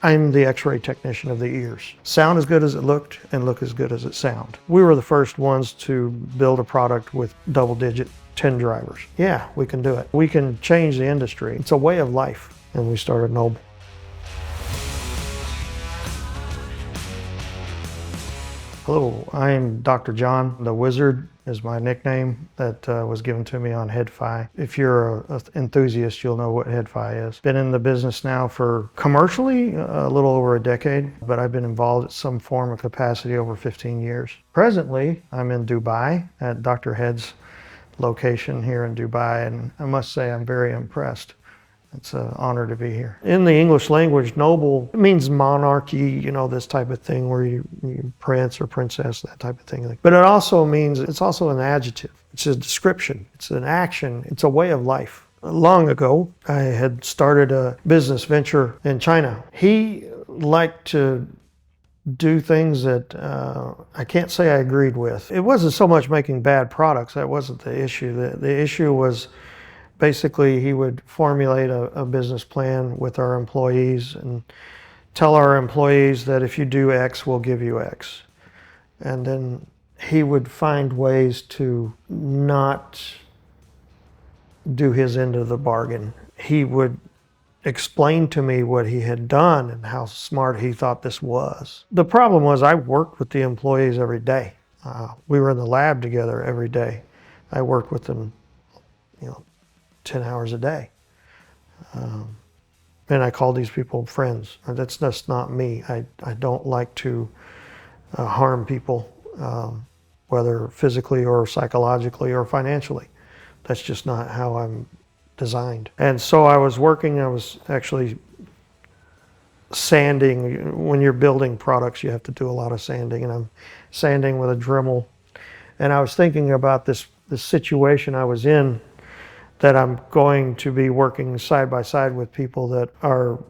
I'm the x-ray technician of the ears. Sound as good as it looked and look as good as it sound. We were the first ones to build a product with double-digit 10 drivers. Yeah, we can do it. We can change the industry. It's a way of life. And we started Noble. Hello, I'm Dr. John. The Wizard is my nickname that was given to me on Head-Fi. If you're an enthusiast, you'll know what Head-Fi is. Been in the business now for commercially a little over a decade, but I've been involved at some form of capacity over 15 years. Presently, I'm in Dubai at Dr.Head's location here in Dubai, and I must say I'm very impressed. It's an honor to be here. In the English language, noble means monarchy, you know, this type of thing where you prince or princess, that type of thing. But it also means, it's also an adjective. It's a description, it's an action, it's a way of life. Long ago, I had started a business venture in China. He liked to do things that I can't say I agreed with. It wasn't so much making bad products, that wasn't the issue. The issue was basically, he would formulate a business plan with our employees and tell our employees that if you do X, we'll give you X. And then he would find ways to not do his end of the bargain. He would explain to me what he had done and how smart he thought this was. The problem was I worked with the employees every day. We were in the lab together every day. I worked with them, 10 hours a day. And I call these people friends. That's just not me. I don't like to harm people, whether physically or psychologically or financially. That's just not how I'm designed. And so I was actually sanding. When you're building products, you have to do a lot of sanding, and I'm sanding with a Dremel. And I was thinking about this situation I was in, that I'm going to be working side by side with people that are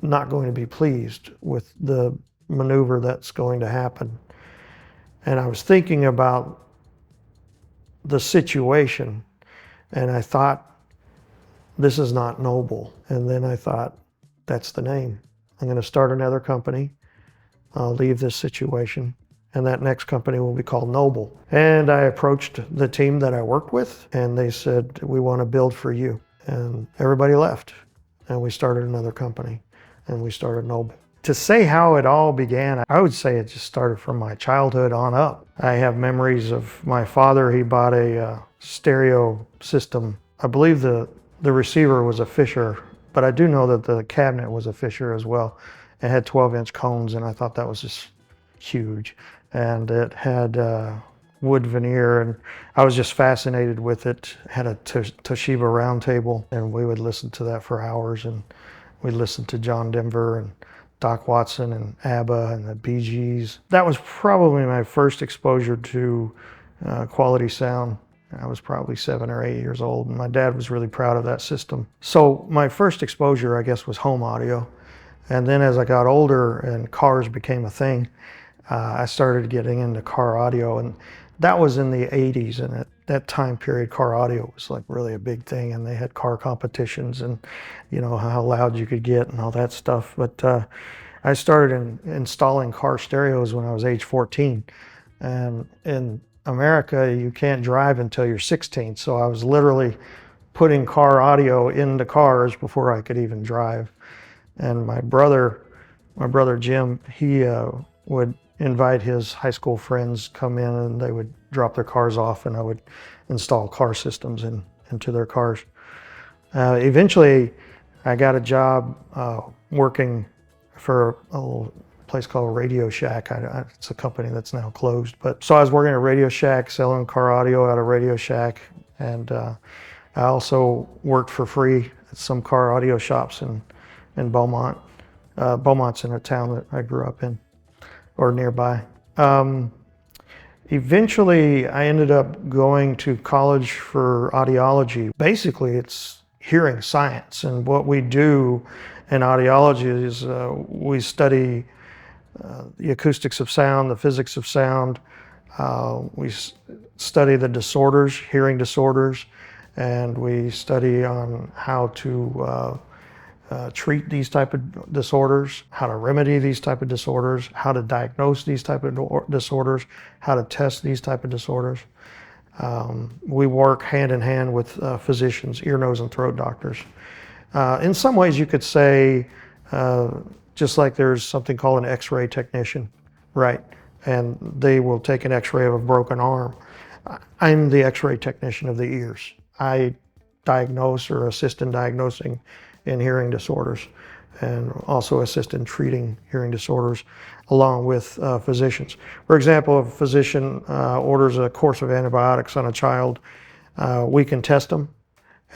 not going to be pleased with the maneuver that's going to happen. And I was thinking about the situation, and I thought, this is not noble. And then I thought, that's the name. I'm going to start another company. I'll leave this situation, and that next company will be called Noble. And I approached the team that I worked with, and they said, we want to build for you. And everybody left, and we started another company, and we started Noble. To say how it all began, I would say it just started from my childhood on up. I have memories of my father. He bought a stereo system. I believe the receiver was a Fisher, but I do know that the cabinet was a Fisher as well. It had 12-inch cones, and I thought that was just huge. And it had wood veneer, and I was just fascinated with it. It had a Toshiba round table, and we would listen to that for hours, and we listened to John Denver and Doc Watson and ABBA and the Bee Gees. That was probably my first exposure to quality sound. I was probably 7 or 8 years old, and my dad was really proud of that system. So my first exposure, I guess, was home audio. And then as I got older and cars became a thing, I started getting into car audio, and that was in the 80s. And at that time period, car audio was like really a big thing, and they had car competitions and, how loud you could get and all that stuff. But I started installing car stereos when I was age 14. And in America, you can't drive until you're 16. So I was literally putting car audio into cars before I could even drive. And my brother Jim, he would invite his high school friends come in, and they would drop their cars off, and I would install car systems into their cars. Eventually, I got a job working for a little place called Radio Shack. It's a company that's now closed. But so I was working at Radio Shack, selling car audio out of Radio Shack, and I also worked for free at some car audio shops in Beaumont. Beaumont's in a town that I grew up in, or nearby. Eventually, I ended up going to college for audiology. Basically, it's hearing science, and what we do in audiology is we study the acoustics of sound, the physics of sound. We study the disorders, hearing disorders, and we study on how to treat these type of disorders, how to remedy these type of disorders, how to diagnose these type of disorders, how to test these type of disorders. We work hand in hand with physicians, ear, nose, and throat doctors. In some ways you could say, just like there's something called an X-ray technician, right? And they will take an X-ray of a broken arm. I'm the X-ray technician of the ears. I diagnose or assist in diagnosing in hearing disorders, and also assist in treating hearing disorders along with physicians. For example, if a physician orders a course of antibiotics on a child, we can test them,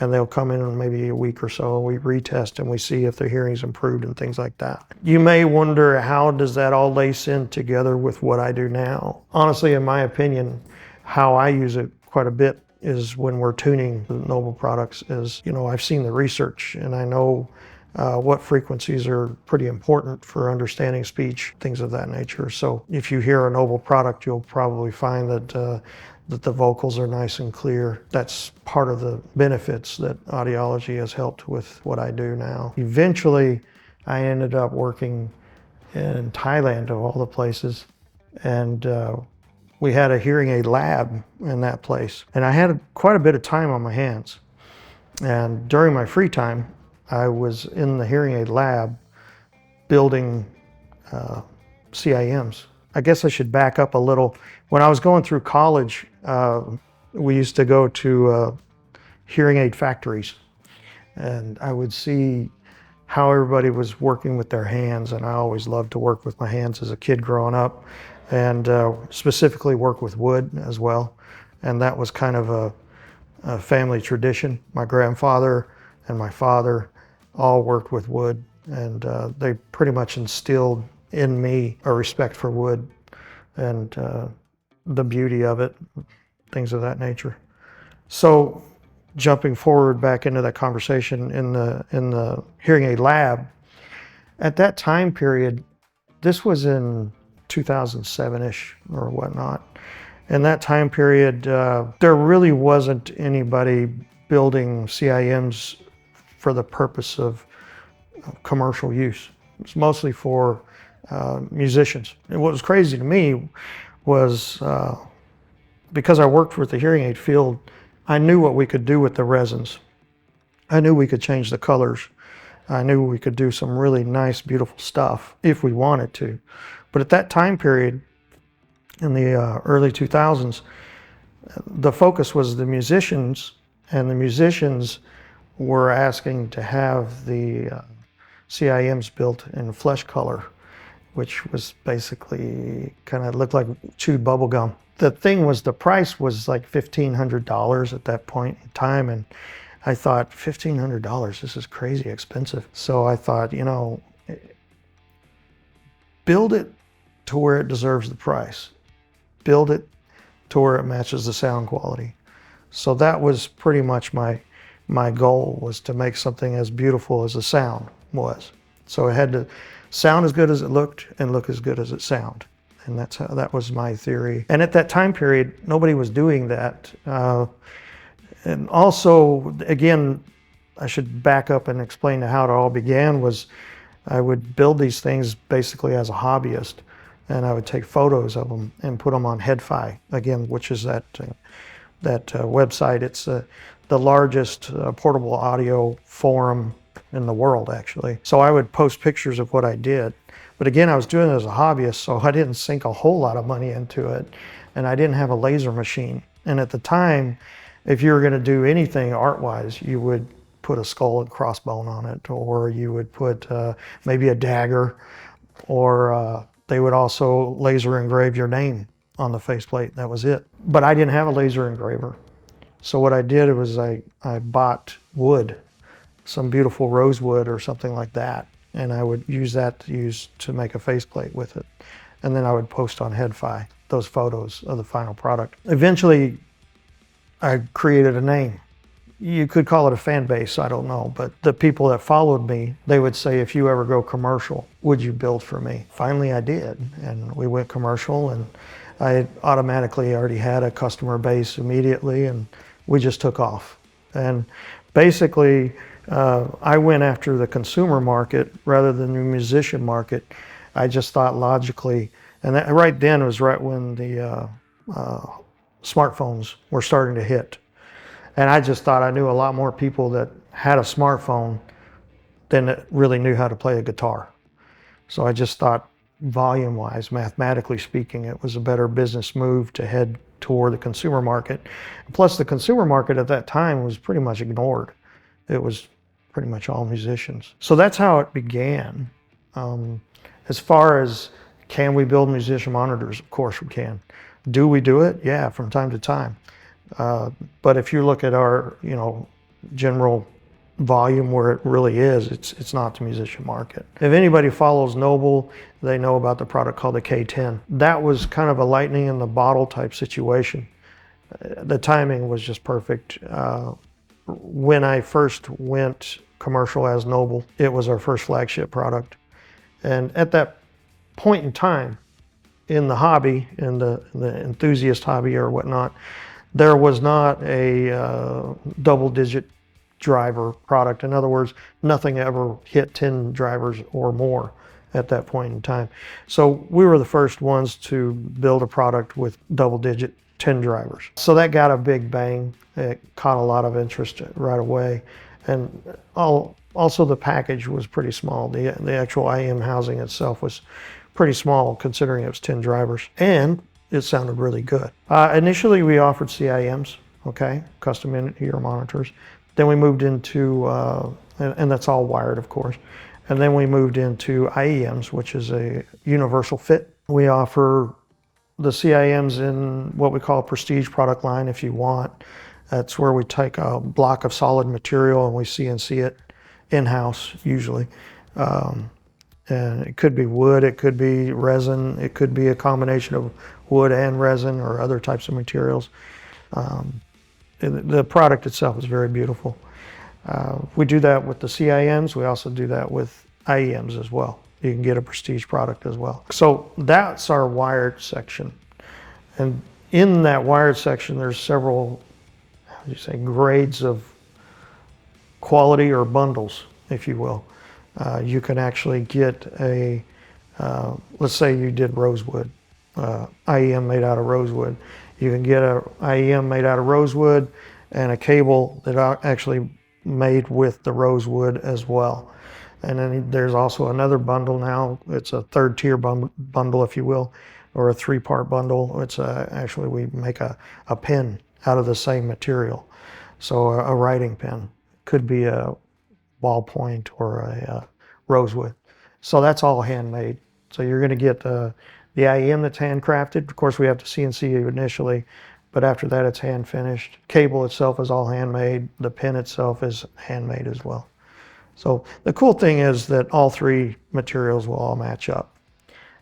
and they'll come in maybe a week or so, and we retest and we see if their hearing's improved and things like that. You may wonder, how does that all lace in together with what I do now? Honestly, in my opinion, how I use it quite a bit is when we're tuning the Noble products is, I've seen the research, and I know what frequencies are pretty important for understanding speech, things of that nature. So if you hear a Noble product, you'll probably find that the vocals are nice and clear. That's part of the benefits that audiology has helped with what I do now. Eventually, I ended up working in Thailand, of all the places, and we had a hearing aid lab in that place. And I had quite a bit of time on my hands. And during my free time, I was in the hearing aid lab building CIMs. I guess I should back up a little. When I was going through college, we used to go to hearing aid factories, and I would see how everybody was working with their hands, and I always loved to work with my hands as a kid growing up, and specifically work with wood as well. And that was kind of a family tradition. My grandfather and my father all worked with wood, and they pretty much instilled in me a respect for wood and the beauty of it, things of that nature. So jumping forward back into that conversation in the hearing aid lab, at that time period, this was in 2007-ish or whatnot. In that time period, there really wasn't anybody building CIMs for the purpose of commercial use. It was mostly for musicians. And what was crazy to me was because I worked with the hearing aid field, I knew what we could do with the resins. I knew we could change the colors. I knew we could do some really nice, beautiful stuff if we wanted to. But at that time period, in the early 2000s, the focus was the musicians, and the musicians were asking to have the CIMs built in flesh color, which was basically kind of looked like chewed bubble gum. The thing was, the price was like $1,500 at that point in time, and I thought, $1,500, this is crazy expensive. So I thought, build it to where it deserves the price. Build it to where it matches the sound quality. So that was pretty much my goal, was to make something as beautiful as the sound was. So it had to sound as good as it looked and look as good as it sounded. And that was my theory. And at that time period, nobody was doing that. And also, again, I should back up and explain how it all began. Was I would build these things basically as a hobbyist, and I would take photos of them and put them on HeadFi, again, which is that website. It's the largest portable audio forum in the world, actually. So I would post pictures of what I did. But again, I was doing it as a hobbyist, so I didn't sink a whole lot of money into it, and I didn't have a laser machine. And at the time, if you were going to do anything art-wise, you would put a skull and crossbone on it, or you would put maybe a dagger, or they would also laser engrave your name on the faceplate. That was it. But I didn't have a laser engraver. So what I did was I bought wood, some beautiful rosewood or something like that, and I would use that to make a faceplate with it. And then I would post on HeadFi those photos of the final product. Eventually, I created a name. You could call it a fan base, I don't know, but the people that followed me, they would say, if you ever go commercial, would you build for me? Finally I did, and we went commercial, and I automatically already had a customer base immediately, and we just took off. And basically, I went after the consumer market rather than the musician market. I just thought logically, and that right then was right when the smartphones were starting to hit. And I just thought I knew a lot more people that had a smartphone than that really knew how to play a guitar. So I just thought volume-wise, mathematically speaking, it was a better business move to head toward the consumer market. Plus the consumer market at that time was pretty much ignored. It was pretty much all musicians. So that's how it began. As far as can we build musician monitors? Of course we can. Do we do it? Yeah, from time to time. But if you look at our, general volume where it really is, it's not the musician market. If anybody follows Noble, they know about the product called the K10. That was kind of a lightning in the bottle type situation. The timing was just perfect. When I first went commercial as Noble, it was our first flagship product. And at that point in time, in the hobby, in the enthusiast hobby or whatnot, there was not a double-digit driver product. In other words, nothing ever hit 10 drivers or more at that point in time. So we were the first ones to build a product with double-digit 10 drivers. So that got a big bang. It caught a lot of interest right away. And also the package was pretty small. The actual IEM housing itself was pretty small considering it was 10 drivers. And it sounded really good. Initially we offered CIMs, custom in-ear monitors. Then we moved into, and that's all wired of course. And then we moved into IEMs, which is a universal fit. We offer the CIMs in what we call a prestige product line if you want. That's where we take a block of solid material and we CNC it in-house usually. And it could be wood, it could be resin, it could be a combination of wood and resin or other types of materials. The product itself is very beautiful. We do that with the CIMs. We also do that with IEMs as well. You can get a prestige product as well. So that's our wired section. And in that wired section, there's several, grades of quality or bundles, if you will. You can actually get let's say you did rosewood, IEM made out of rosewood. You can get a IEM made out of rosewood and a cable that actually made with the rosewood as well. And then there's also another bundle now. It's a third tier bundle, if you will, or a 3-part bundle. It's actually we make a pen out of the same material. So a writing pen could be a ballpoint or a rosewood. So that's all handmade. So you're going to get the IEM that's handcrafted. Of course, we have to CNC you initially, but after that it's hand finished. Cable itself is all handmade. The pen itself is handmade as well. So the cool thing is that all three materials will all match up.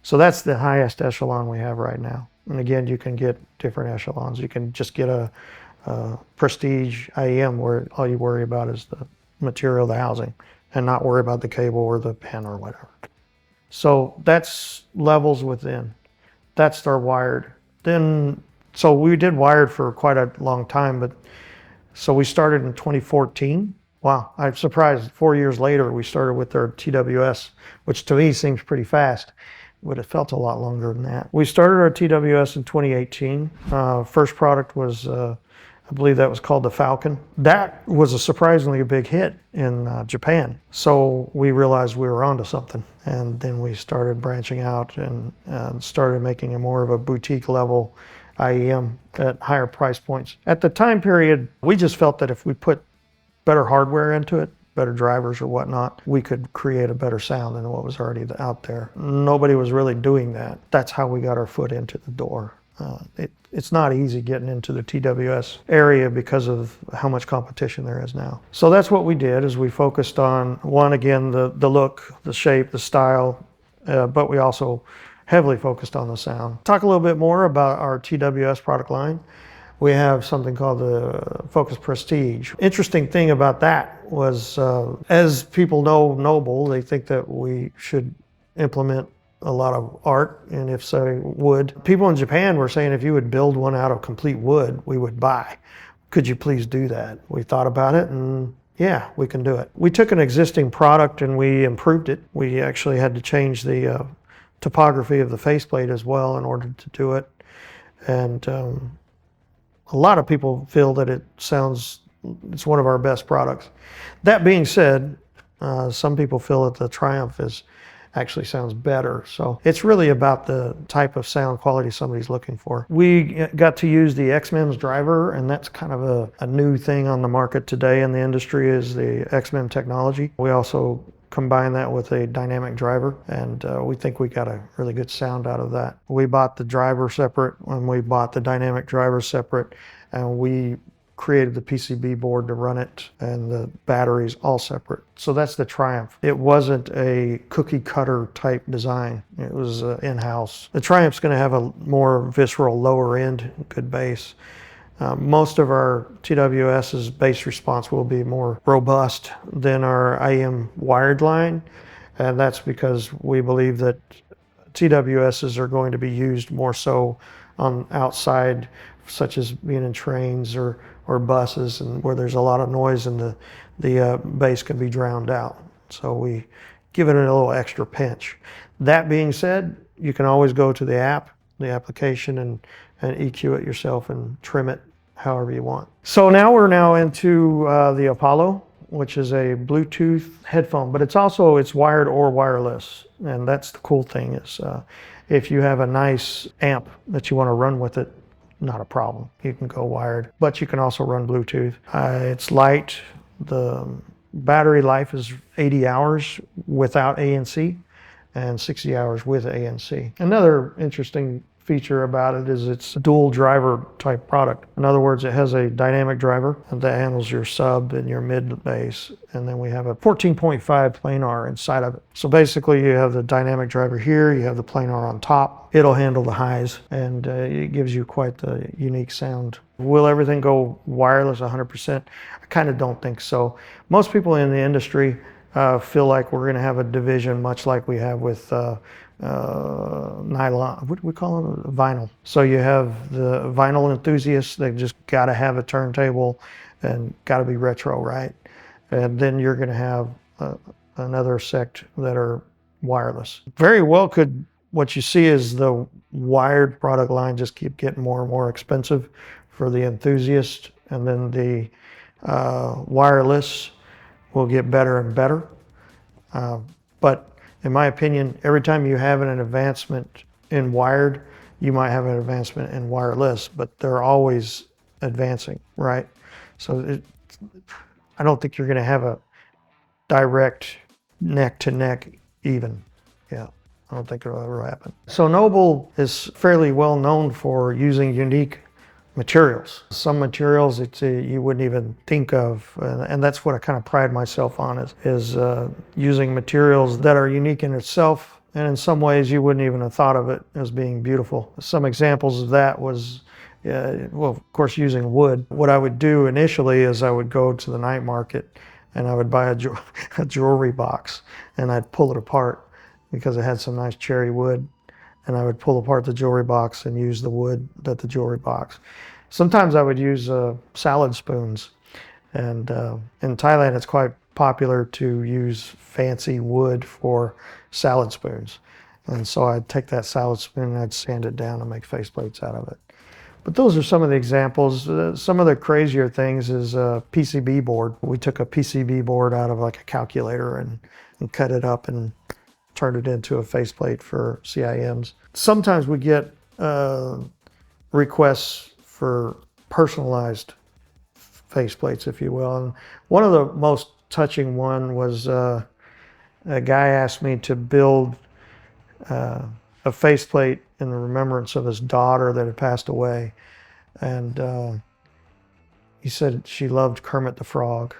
So that's the highest echelon we have right now. And again, you can get different echelons. You can just get a prestige IEM where all you worry about is the material, the housing, and not worry about the cable or the pen or whatever. So that's levels within. That's our wired. Then, so we did wired for quite a long time, but so we started in 2014. Wow, I'm surprised 4 years later we started with our TWS, which to me seems pretty fast, but it felt a lot longer than that. We started our TWS in 2018. First product was, I believe that was called the Falcon. That was a surprisingly big hit in Japan. So we realized we were onto something. And then we started branching out and started making a more of a boutique level IEM at higher price points. At the time period, we just felt that if we put better hardware into it, better drivers or whatnot, we could create a better sound than what was already out there. Nobody was really doing that. That's how we got our foot into the door. It's not easy getting into the TWS area because of how much competition there is now. So that's what we did, is we focused on, one, again, the look, the shape, the style, but we also heavily focused on the sound. Talk a little bit more about our TWS product line. We have something called the FoKus Prestige. Interesting thing about that was, as people know Noble, they think that we should implement a lot of art, and if so, wood. People in Japan were saying if you would build one out of complete wood, we would buy. Could you please do that? We thought about it, and yeah, we can do it. We took an existing product and we improved it. We actually had to change the topography of the faceplate as well in order to do it. And a lot of people feel that it's one of our best products. That being said, some people feel that the Triumph actually sounds better. So it's really about the type of sound quality somebody's looking for. We got to use the XMEMS driver, and that's kind of a new thing on the market today in the industry, is the XMEM technology. We also combine that with a dynamic driver, and we think we got a really good sound out of that. We bought the driver separate and we bought the dynamic driver separate, and we created the PCB board to run it, and the batteries all separate. So that's the Triumph. It wasn't a cookie cutter type design. It was in-house. The Triumph's going to have a more visceral lower end, good bass. Most of our TWS's bass response will be more robust than our IEM wired line, and that's because we believe that TWS's are going to be used more so on outside, such as being in trains or buses, and where there's a lot of noise and the bass can be drowned out. So we give it a little extra pinch. That being said, you can always go to the application, and EQ it yourself and trim it however you want. So now we're into the Apollo, which is a Bluetooth headphone, but it's wired or wireless. And that's the cool thing, is if you have a nice amp that you want to run with it, not a problem. You can go wired, but you can also run Bluetooth. It's light. The battery life is 80 hours without ANC and 60 hours with ANC. Another interesting feature about it is it's a dual driver type product. In other words, it has a dynamic driver that handles your sub and your mid bass, and then we have a 14.5 planar inside of it. So basically you have the dynamic driver here, you have the planar on top. It'll handle the highs, and it gives you quite the unique sound. Will everything go wireless 100%? I kind of don't think so. Most people in the industry feel like we're going to have a division much like we have with nylon, what do we call it? Vinyl. So you have the vinyl enthusiasts, they just got to have a turntable and got to be retro, right? And then you're going to have another sect that are wireless. Very well could, what you see is the wired product line just keep getting more and more expensive for the enthusiast, and then the wireless will get better and better. But in my opinion, every time you have an advancement in wired, you might have an advancement in wireless, but they're always advancing, right? So I don't think you're going to have a direct neck to neck even. Yeah, I don't think it'll ever happen. So Noble is fairly well known for using unique materials. Some materials that you wouldn't even think of, and that's what I kind of pride myself on, is using materials that are unique in itself, and in some ways you wouldn't even have thought of it as being beautiful. Some examples of that was, well, of course, using wood. What I would do initially is I would go to the night market and I would buy a jewelry box, and I'd pull it apart because it had some nice cherry wood. And I would pull apart the jewelry box and use the wood that the jewelry box. Sometimes I would use salad spoons. And in Thailand, it's quite popular to use fancy wood for salad spoons. And so I'd take that salad spoon and I'd sand it down and make faceplates out of it. But those are some of the examples. Some of the crazier things is a PCB board. We took a PCB board out of like a calculator and cut it up and turned it into a faceplate for CIMs. Sometimes we get requests for personalized faceplates, if you will. And one of the most touching one was a guy asked me to build a faceplate in the remembrance of his daughter that had passed away. And he said she loved Kermit the Frog.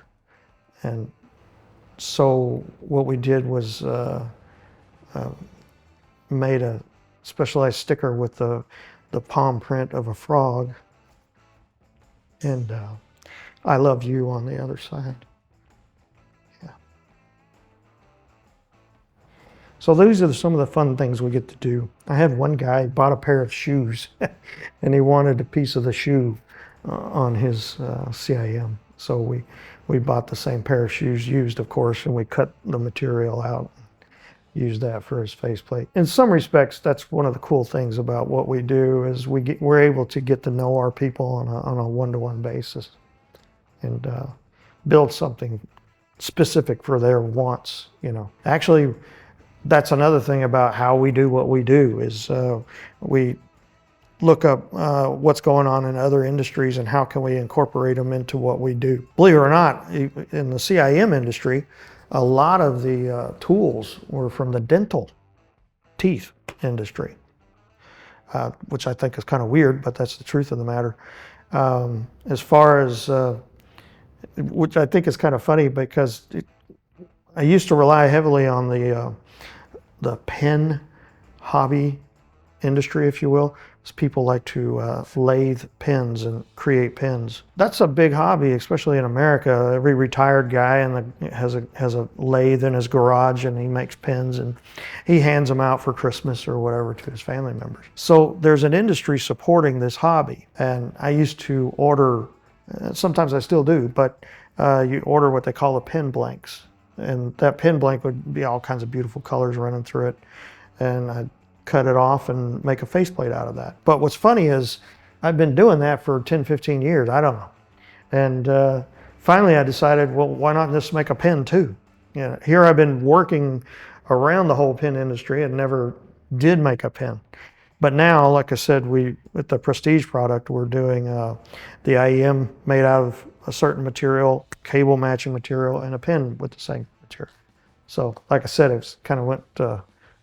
And so what we did was made a specialized sticker with the palm print of a frog, and I love you on the other side. Yeah. So these are some of the fun things we get to do. I had one guy bought a pair of shoes and he wanted a piece of the shoe on his CIM. So we bought the same pair of shoes used, of course, and we cut the material out, used that for his faceplate. In some respects, that's one of the cool things about what we do is we're able to get to know our people on a one-to-one basis and build something specific for their wants, you know. Actually, that's another thing about how we do what we do is we look up what's going on in other industries and how can we incorporate them into what we do. Believe it or not, in the CIM industry, a lot of the tools were from the dental teeth industry, which I think is kind of weird, but that's the truth of the matter. As far as, which I think is kind of funny because I used to rely heavily on the pen hobby industry, if you will. People like to lathe pens and create pens. That's a big hobby, especially in America. Every retired guy has a lathe in his garage, and he makes pens, and he hands them out for Christmas or whatever to his family members. So there's an industry supporting this hobby, and I used to order, sometimes I still do, but you order what they call the pen blanks, and that pen blank would be all kinds of beautiful colors running through it, and I'd cut it off and make a faceplate out of that. But what's funny is I've been doing that for 10, 15 years. I don't know. And finally I decided, well, why not just make a pen too? You know, here I've been working around the whole pen industry and never did make a pen. But now, like I said, with the Prestige product, we're doing the IEM made out of a certain material, cable matching material, and a pen with the same material. So like I said, it's kind of went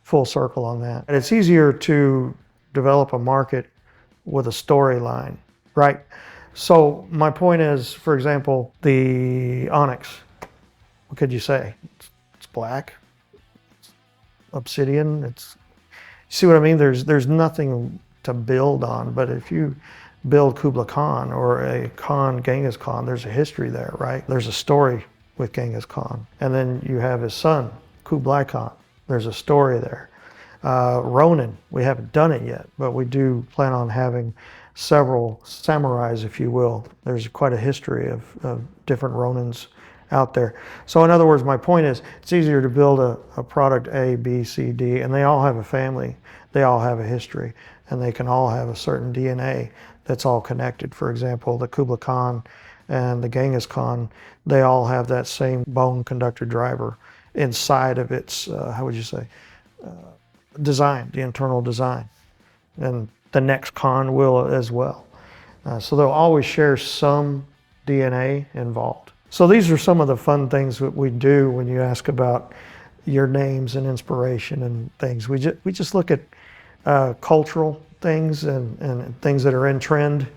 full circle on that. And it's easier to develop a market with a storyline, right? So my point is, for example, the Onyx, what could you say? It's black, it's obsidian, it's, see what I mean? There's nothing to build on, but if you build Kublai Khan or a Khan, Genghis Khan, there's a history there, right? There's a story with Genghis Khan. And then you have his son, Kublai Khan. There's a story there. Ronin, we haven't done it yet, but we do plan on having several samurais, if you will. There's quite a history of different Ronins out there. So in other words, my point is, it's easier to build a product A, B, C, D, and they all have a family. They all have a history, and they can all have a certain DNA that's all connected. For example, the Kublai Khan and the Genghis Khan, they all have that same bone conductor driver inside of its, how would you say, design, the internal design. And the next Khan will as well. So they'll always share some DNA involved. So these are some of the fun things that we do when you ask about your names and inspiration and things. We just look at cultural things and things that are in trend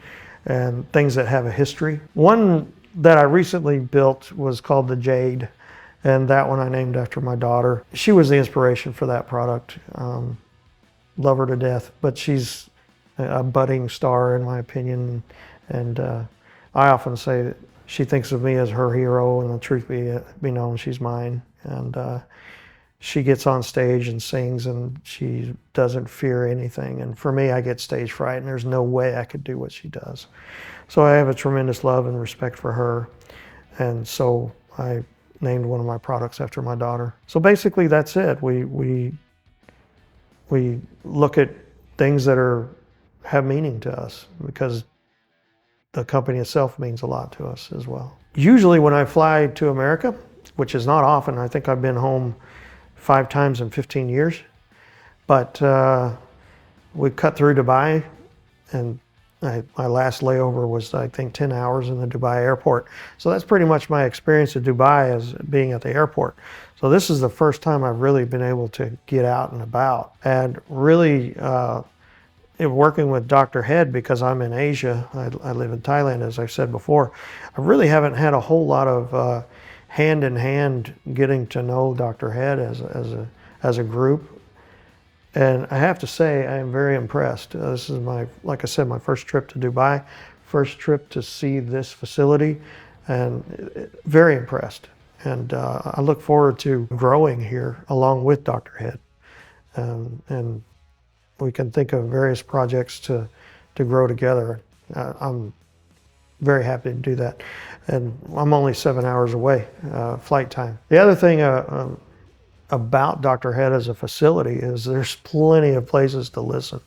and things that have a history. One that I recently built was called the Jade, and that one I named after my daughter. She was the inspiration for that product. Love her to death, but she's a budding star in my opinion, and I often say that she thinks of me as her hero, and the truth be known, she's mine. And she gets on stage and sings, and she doesn't fear anything. And for me, I get stage fright, and there's no way I could do what she does. So I have a tremendous love and respect for her, and so I named one of my products after my daughter. So basically, that's it. We look at things that have meaning to us because the company itself means a lot to us as well. Usually when I fly to America, which is not often, I think I've been home 5 times in 15 years, but we cut through Dubai, and my last layover was, I think, 10 hours in the Dubai airport. So that's pretty much my experience at Dubai, as being at the airport. So this is the first time I've really been able to get out and about, and really working with Dr.Head, because I'm in Asia, I live in Thailand, as I've said before, I really haven't had a whole lot of hand-in-hand getting to know Dr.Head as a group. And I have to say, I am very impressed. This is like I said, my first trip to Dubai, first trip to see this facility, and very impressed. And I look forward to growing here along with Dr.Head. And we can think of various projects to grow together. I'm very happy to do that. and I'm only 7 hours away, flight time. The other thing about Dr.Head as a facility is there's plenty of places to listen.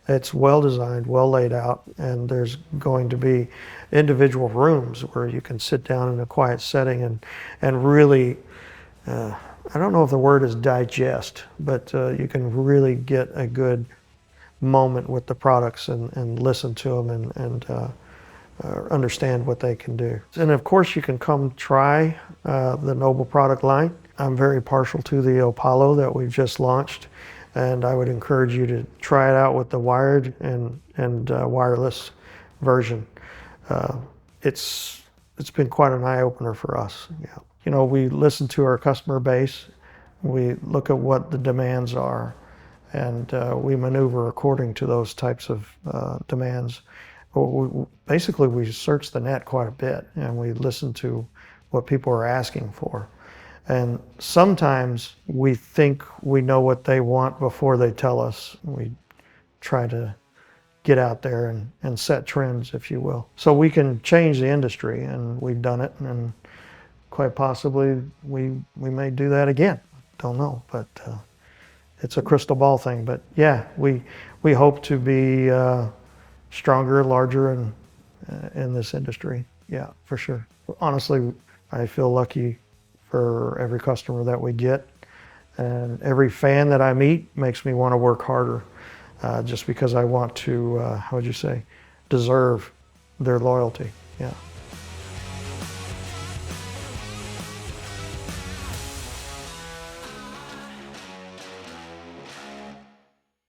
It's well designed, well laid out, and there's going to be individual rooms where you can sit down in a quiet setting and really, I don't know if the word is digest, but you can really get a good moment with the products and listen to them and understand what they can do. And of course you can come try the Noble product line. I'm very partial to the Apollo that we've just launched, and I would encourage you to try it out with the wired and wireless version. It's been quite an eye-opener for us. Yeah. You know, we listen to our customer base, we look at what the demands are, and we maneuver according to those types of demands. Basically, we search the net quite a bit, and we listen to what people are asking for. And sometimes we think we know what they want before they tell us. We try to get out there and set trends, if you will. So we can change the industry, and we've done it, and quite possibly we may do that again. Don't know, but it's a crystal ball thing. But yeah, we hope to be stronger, larger in this industry. Yeah, for sure. Honestly, I feel lucky for every customer that we get, and every fan that I meet makes me want to work harder, just because I want to, how would you say, deserve their loyalty. Yeah.